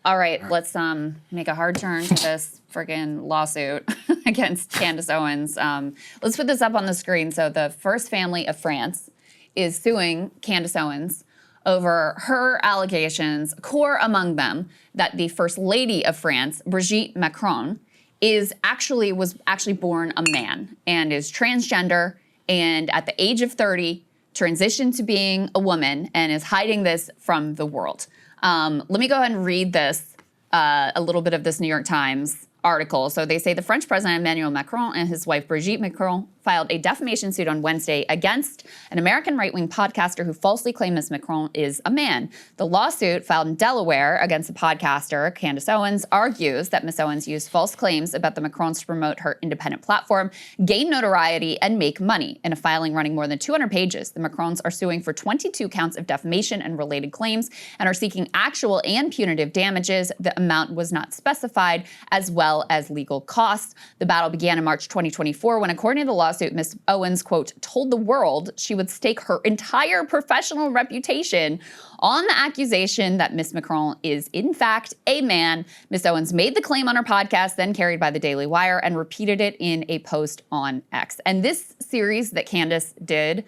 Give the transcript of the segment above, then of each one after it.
All right, let's make a hard turn to this friggin' lawsuit against Candace Owens. Let's put this up on the screen. So the First Family of France is suing Candace Owens over her allegations, core among them, that the First Lady of France, Brigitte Macron, was actually born a man and is transgender, and at the age of 30 transitioned to being a woman and is hiding this from the world. Let me go ahead and read this, a little bit of this New York Times article. So they say the French President Emmanuel Macron and his wife Brigitte Macron filed a defamation suit on Wednesday against an American right-wing podcaster who falsely claimed Ms. Macron is a man. The lawsuit, filed in Delaware against the podcaster Candace Owens, argues that Ms. Owens used false claims about the Macrons to promote her independent platform, gain notoriety, and make money. In a filing running more than 200 pages, the Macrons are suing for 22 counts of defamation and related claims and are seeking actual and punitive damages. The amount was not specified, as well as legal costs. The battle began in March 2024 when, according to the lawsuit, Ms. Owens, quote, told the world she would stake her entire professional reputation on the accusation that Ms. Macron is, in fact, a man. Ms. Owens made the claim on her podcast, then carried by the Daily Wire, and repeated it in a post on X. And this series that Candace did,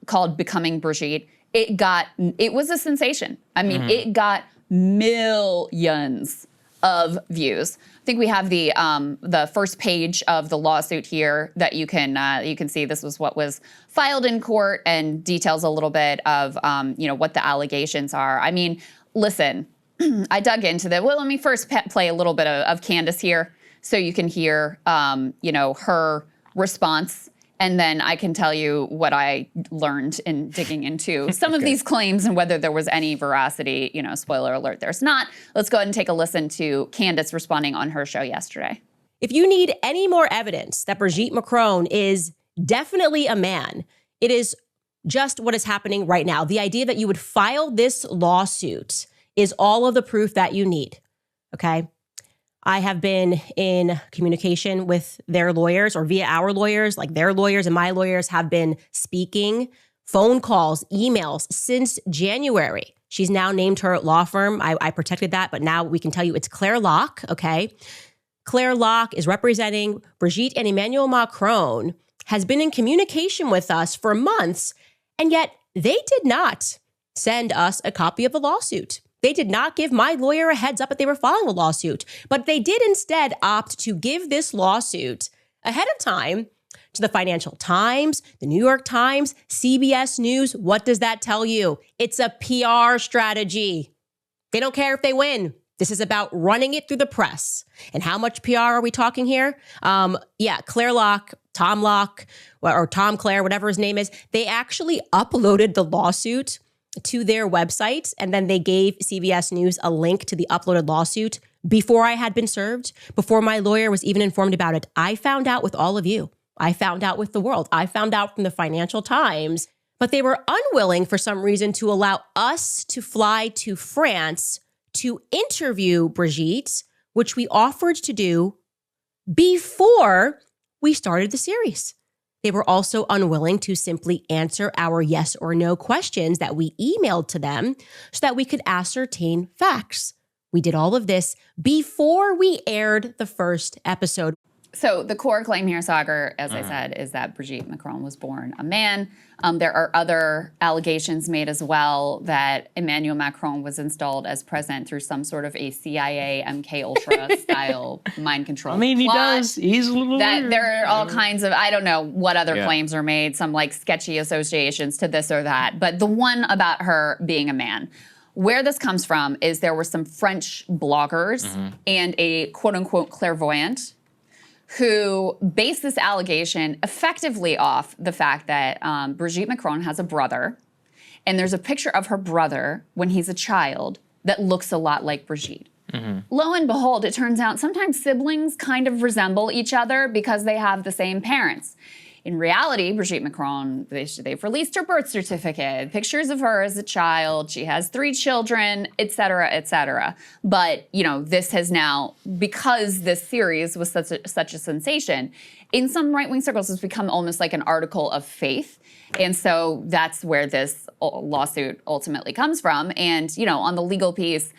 called Becoming Brigitte, it was a sensation. I mean, it got millions of views. I think we have the first page of the lawsuit here that you can see. This was what was filed in court and details a little bit of what the allegations are. I mean, listen, I dug into that. Well, let me first play a little bit of Candace here so you can hear her response. And then I can tell you what I learned in digging into some of these claims and whether there was any veracity. Spoiler alert, there's not. Let's go ahead and take a listen to Candace responding on her show yesterday. If you need any more evidence that Brigitte Macron is definitely a man, it is just what is happening right now. The idea that you would file this lawsuit is all of the proof that you need, okay? I have been in communication with their lawyers, or via our lawyers, like their lawyers and my lawyers have been speaking, phone calls, emails since January. She's now named her law firm. I protected that, but now we can tell you it's Claire Locke, okay? Claire Locke is representing Brigitte, and Emmanuel Macron has been in communication with us for months, and yet they did not send us a copy of the lawsuit. They did not give my lawyer a heads up that they were filing a lawsuit, but they did instead opt to give this lawsuit ahead of time to the Financial Times, the New York Times, CBS News. What does that tell you? It's a PR strategy. They don't care if they win. This is about running it through the press. And how much PR are we talking here? Claire Locke, Tom Locke, or Tom Claire, whatever his name is, they actually uploaded the lawsuit to their website, and then they gave CBS News a link to the uploaded lawsuit before I had been served, before my lawyer was even informed about it. I found out with all of you. I found out with the world. I found out from the Financial Times, but they were unwilling for some reason to allow us to fly to France to interview Brigitte, which we offered to do before we started the series. They were also unwilling to simply answer our yes or no questions that we emailed to them so that we could ascertain facts. We did all of this before we aired the first episode. So the core claim here, Saagar, as I said, is that Brigitte Macron was born a man. There are other allegations made as well that Emmanuel Macron was installed as president through some sort of a CIA MK Ultra style mind control. I mean, he does. He's a little weird. There are all kinds of, I don't know what other claims are made, some like sketchy associations to this or that. But the one about her being a man. Where this comes from is there were some French bloggers and a quote unquote clairvoyant who based this allegation effectively off the fact that Brigitte Macron has a brother, and there's a picture of her brother when he's a child that looks a lot like Brigitte. Lo and behold, it turns out sometimes siblings kind of resemble each other because they have the same parents. In reality, Brigitte Macron, they've released her birth certificate, pictures of her as a child. She has 3 children, et cetera, et cetera. But, this has now, because this series was such a sensation, in some right-wing circles, it's become almost like an article of faith. And so that's where this lawsuit ultimately comes from. And, on the legal piece,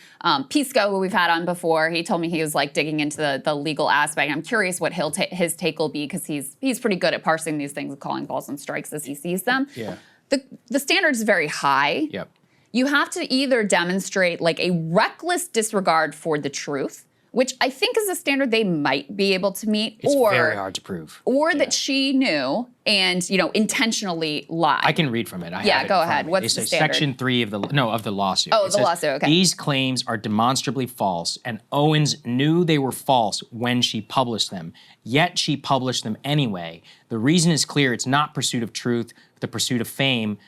Pisco, who we've had on before, he told me he was like digging into the legal aspect. I'm curious what his take will be, because he's pretty good at parsing these things and calling balls and strikes as he sees them. Yeah. The standard is very high. Yep. You have to either demonstrate like a reckless disregard for the truth, which I think is a standard they might be able to meet. It's very hard to prove. Or that she knew and, intentionally lied. I can read from it. Go ahead. What's the standard? Section 3 of the lawsuit. Oh, It the says, lawsuit, okay. These claims are demonstrably false, and Owens knew they were false when she published them. Yet she published them anyway. The reason is clear. It's not pursuit of truth, the pursuit of fame.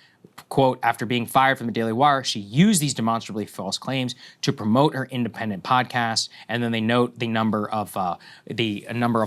Quote, after being fired from the Daily Wire, she used these demonstrably false claims to promote her independent podcast, and then they note the number of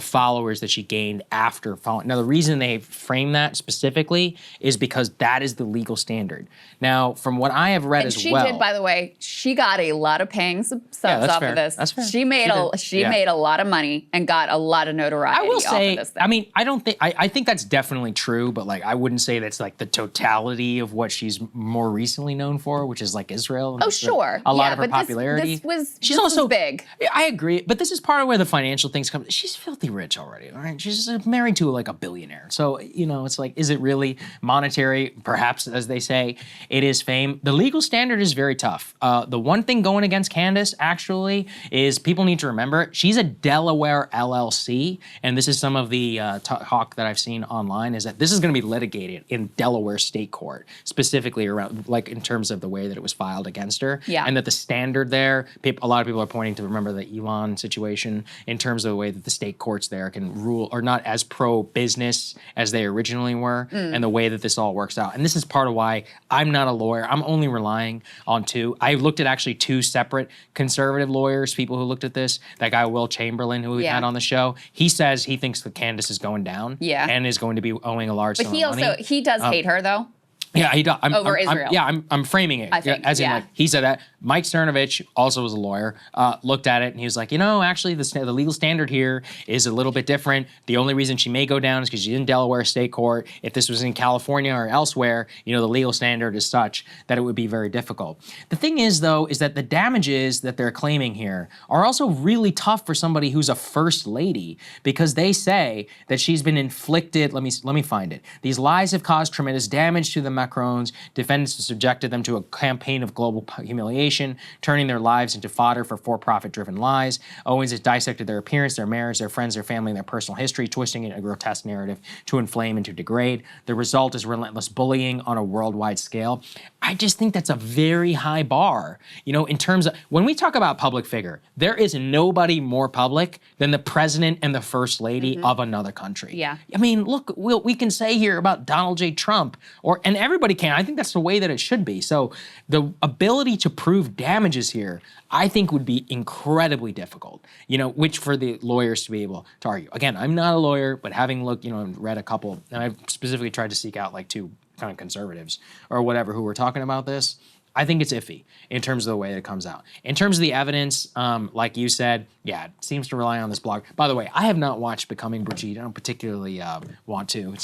followers that she gained after following. Now, the reason they frame that specifically is because that is the legal standard. Now, from what I have read she did, by the way, she got a lot of paying subs off fair. of this. That's fair. She made a lot of money and got a lot of notoriety. I will say, off of this thing. I mean, I think that's definitely true, but like I wouldn't say that's like the totality of what she's more recently known for, which is like Israel. And sure. A lot of her popularity. She's also big. I agree, but this is part of where the financial things come. She's filthy rich already, all right? She's married to like a billionaire. So, it's like, is it really monetary? Perhaps, as they say, it is fame. The legal standard is very tough. The one thing going against Candace, actually, is people need to remember, she's a Delaware LLC, and this is some of the talk that I've seen online, is that this is going to be litigated in Delaware state court, specifically around, like, in terms of the way that it was filed against her. Yeah. And that the standard there, a lot of people are pointing to, remember the Elon situation, in terms of the way that the state courts there can rule, or not as pro-business as they originally were, and the way that this all works out. And this is part of why I'm not a lawyer. I'm only relying on 2. I looked at actually 2 separate conservative lawyers, people who looked at this. That guy, Will Chamberlain, who we had on the show, he says he thinks that Candace is going down and is going to be owing a large sum of money. But he does hate her, though. Yeah, he does. Over Israel. I'm framing it. I think, as in, like, he said that. Mike Cernovich also was a lawyer, looked at it, and he was like, actually, the legal standard here is a little bit different. The only reason she may go down is because she's in Delaware state court. If this was in California or elsewhere, the legal standard is such that it would be very difficult. The thing is, though, is that the damages that they're claiming here are also really tough for somebody who's a first lady, because they say that she's been inflicted. Let me find it. These lies have caused tremendous damage to the Macrons. Defendants have subjected them to a campaign of global humiliation, turning their lives into fodder for for-profit-driven lies. Owens has dissected their appearance, their marriage, their friends, their family, and their personal history, twisting it in a grotesque narrative to inflame and to degrade. The result is relentless bullying on a worldwide scale. I just think that's a very high bar. In terms of, when we talk about public figure, there is nobody more public than the president and the first lady of another country. Yeah. I mean, look, we can say here about Donald J. Trump, and everybody can. I think that's the way that it should be. So the ability to prove damages here, I think, would be incredibly difficult, which for the lawyers to be able to argue. Again, I'm not a lawyer, but having looked, and read a couple, and I've specifically tried to seek out like 2 kind of conservatives or whatever who were talking about this, I think it's iffy in terms of the way that it comes out. In terms of the evidence, like you said, it seems to rely on this blog. By the way, I have not watched Becoming Brigitte. I don't particularly want to.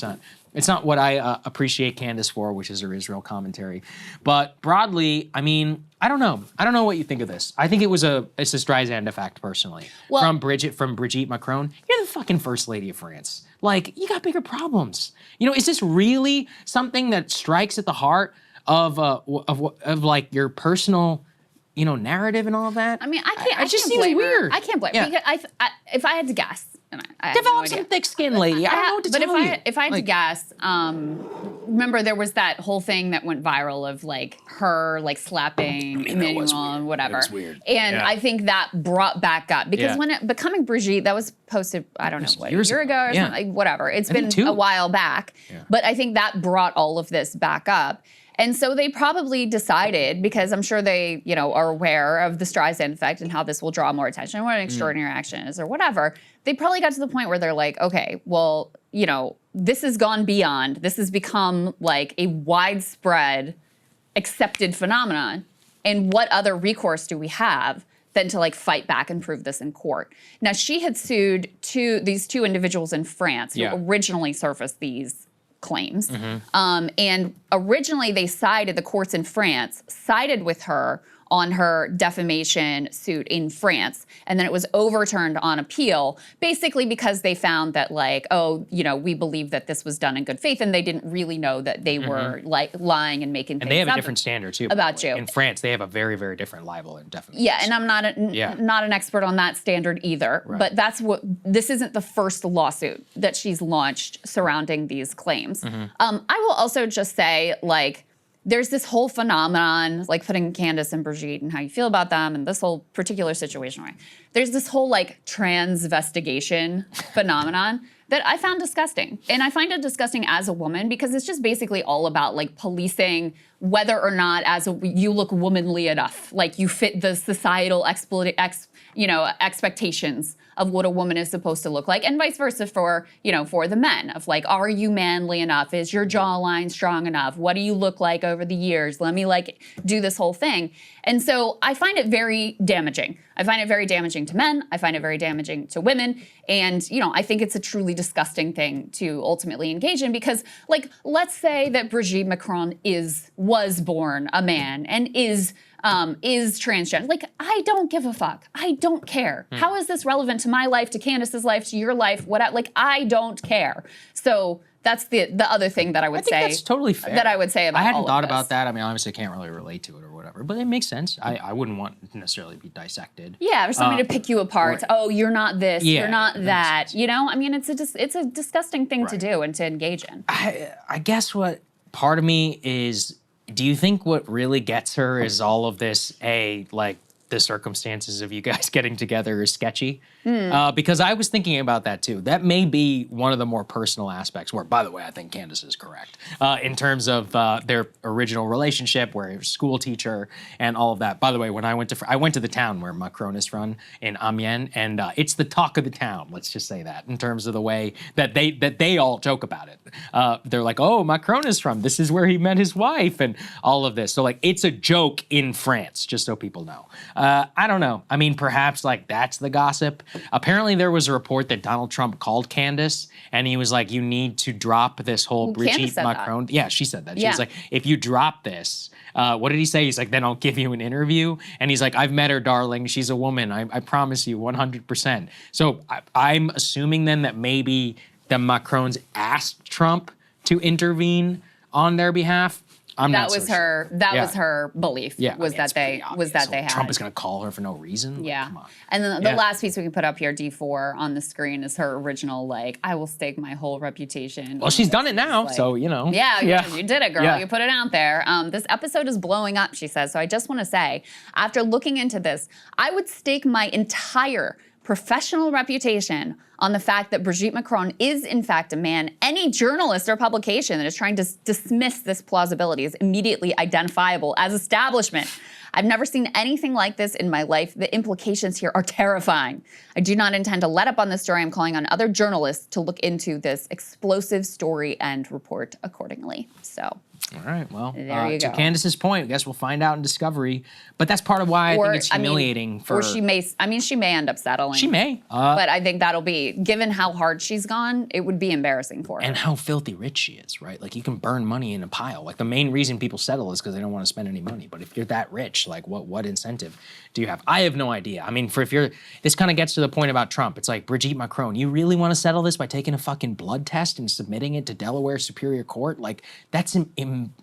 It's not what I appreciate Candace for, which is her Israel commentary. But broadly, I mean, I don't know. I don't know what you think of this. I think it's a Streisand effect, personally. Well, from Brigitte Macron. You're the fucking first lady of France. Like, you got bigger problems. Is this really something that strikes at the heart of like your personal, narrative and all of that? I mean, it just seems weird. I can't blame her. Because if I had to guess, and I develop some thick skin, lady. I don't know what to tell you. But if I had to guess, remember there was that whole thing that went viral of like her like slapping Emmanuel and whatever. It was weird. And I think that brought back up because when Becoming Brigitte, that was posted, I don't know, what, a year ago or something, like, whatever. It's been a while back. Yeah. But I think that brought all of this back up. And so they probably decided, because I'm sure they, are aware of the Streisand effect and how this will draw more attention, what an extraordinary action is or whatever. They probably got to the point where they're like, okay, well, this has gone beyond. This has become like a widespread accepted phenomenon. And what other recourse do we have than to like fight back and prove this in court? Now, she had sued these two individuals in France who originally surfaced these claims. And originally the courts in France sided with her on her defamation suit in France. And then it was overturned on appeal, basically because they found that we believe that this was done in good faith, and they didn't really know that they were like lying and making things up. And they have a different standard too. About you. In France, they have a very, very different libel and defamation. Yeah, and I'm not an expert on that standard either, but this isn't the first lawsuit that she's launched surrounding these claims. I will also just say, there's this whole phenomenon, like putting Candace and Brigitte and how you feel about them and this whole particular situation, right? There's this whole transvestigation phenomenon that I found disgusting. And I find it disgusting as a woman because it's just basically all about policing whether or not you look womanly enough, you fit the societal expectations of what a woman is supposed to look like, and vice versa for the men of are you manly enough? Is your jawline strong enough? What do you look like over the years? Let me do this whole thing. And so I find it very damaging. I find it very damaging to men. I find it very damaging to women. And, I think it's a truly disgusting thing to ultimately engage in because, let's say that Brigitte Macron was born a man and is transgender. I don't give a fuck. I don't care. How is this relevant to my life, to Candace's life, to your life? I don't care. So that's the other thing that I would say. That's totally fair. That I would say about I hadn't all of thought this. about that. I mean, obviously, I can't really relate to it or whatever, but it makes sense. I wouldn't want to necessarily be dissected. Yeah, or somebody to pick you apart. Right. Oh, you're not this. Yeah, you're not that. I mean, it's a disgusting thing to Right. do and to engage in. I guess what part of me is, do you think what really gets her is all of this, the circumstances of you guys getting together is sketchy? Because I was thinking about that too. That may be one of the more personal aspects where, by the way, I think Candace is correct in terms of their original relationship, where he was a school teacher and all of that. By the way, when I went to the town where Macron is from in Amiens, and it's the talk of the town. Let's just say that in terms of the way that they all joke about it. They're like, oh, Macron is from, this is where he met his wife and all of this. So it's a joke in France, just so people know. I don't know. I mean, perhaps that's the gossip. Apparently, there was a report that Donald Trump called Candace, and he was like, "You need to drop this whole Brigitte Macron." Yeah, she said that. She was like, "If you drop this, what did he say?" He's like, "Then I'll give you an interview." And he's like, "I've met her, darling. She's a woman. I promise you, 100%." So I'm assuming then that maybe the Macrons asked Trump to intervene on their behalf. That was her belief. Yeah, that they had. Trump is going to call her for no reason. Yeah. Come on. And then the last piece we can put up here, D4 on the screen, is her original I will stake my whole reputation. Well, she's done it now, so Yeah, you did it, girl. Yeah. You put it out there. This episode is blowing up, she says. So I just want to say, after looking into this, I would stake my entire professional reputation on the fact that Brigitte Macron is in fact a man. Any journalist or publication that is trying to dismiss this plausibility is immediately identifiable as establishment. I've never seen anything like this in my life. The implications here are terrifying. I do not intend to let up on this story. I'm calling on other journalists to look into this explosive story and report accordingly. So. All right, well, there you to go. Candace's point, I guess we'll find out in Discovery. But that's part of why I think it's humiliating for... Or she may end up settling. She may. But I think that'll be, given how hard she's gone, it would be embarrassing for her. And how filthy rich she is, right? You can burn money in a pile. The main reason people settle is because they don't want to spend any money. But if you're that rich, what incentive do you have? I have no idea. I mean, this kind of gets to the point about Trump. It's like, Brigitte Macron, you really want to settle this by taking a fucking blood test and submitting it to Delaware Superior Court? That's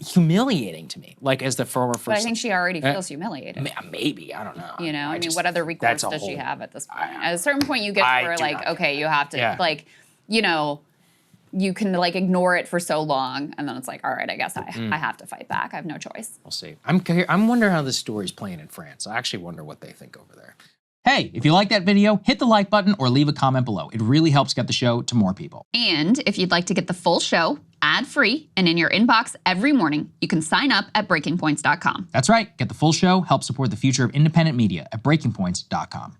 humiliating to me. As the former first... But I think she already feels humiliated. Maybe, I don't know. I mean, what other recourse does she have at this point? At a certain point, you get to where, okay, you have to, you can, ignore it for so long, and then it's all right, I guess I have to fight back. I have no choice. We'll see. I'm wondering how this story's playing in France. I actually wonder what they think over there. Hey, if you like that video, hit the like button or leave a comment below. It really helps get the show to more people. And if you'd like to get the full show ad-free and in your inbox every morning, you can sign up at breakingpoints.com. That's right. Get the full show, help support the future of independent media at breakingpoints.com.